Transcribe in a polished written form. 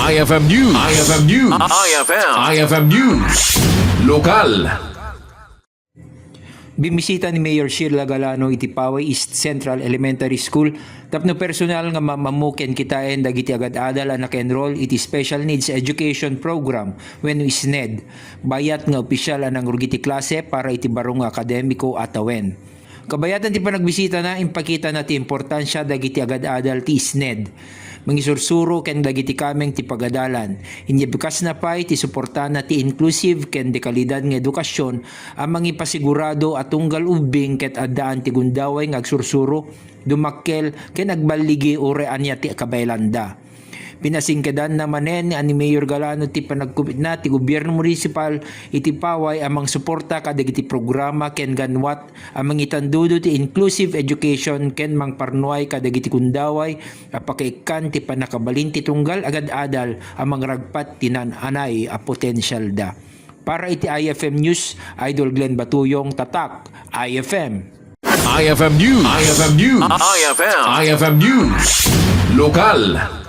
IFM News. IFM News. IFM News. Lokal. Bimisita ni Mayor Sheila Galano iti Paway East Central Elementary School tapno personal nga mamamuken kitaen dagiti agad-adal a naka-enroll iti Special Needs Education Program wenno SNED. Bayat nga opisyal anang rugiti klase para iti barong akademiko atawen. Kabayatan ti panagbisita na impakita na ti importansya dagiti agad-adal ti SNED. Mangisursuro ken dagiti kameng ti pagadalan. Inyebekas na pay ti suporta na ti inclusive ken de kalidad nga edukasyon ang mangipasigurado at tunggal ubing ket addaan ti gundaway nga agsursuro dumakkel ken agbaligi ore anya ti kabaylanda. Pinasingkedan naman ni Mayor Galano ti panagkupit na ti gobyerno municipal iti Paway amang suporta kadagiti programa ken ganwat amang itandudo ti inclusive education ken mangparnuay kadagiti kundaway apakaikan ti panakabalin ti tunggal agad-adal amang ragpat tinananay a potential da. Para iti IFM News, Idol Glenn Batuyong, Tatak, IFM. IFM News. IFM News. IFM News. Lokal.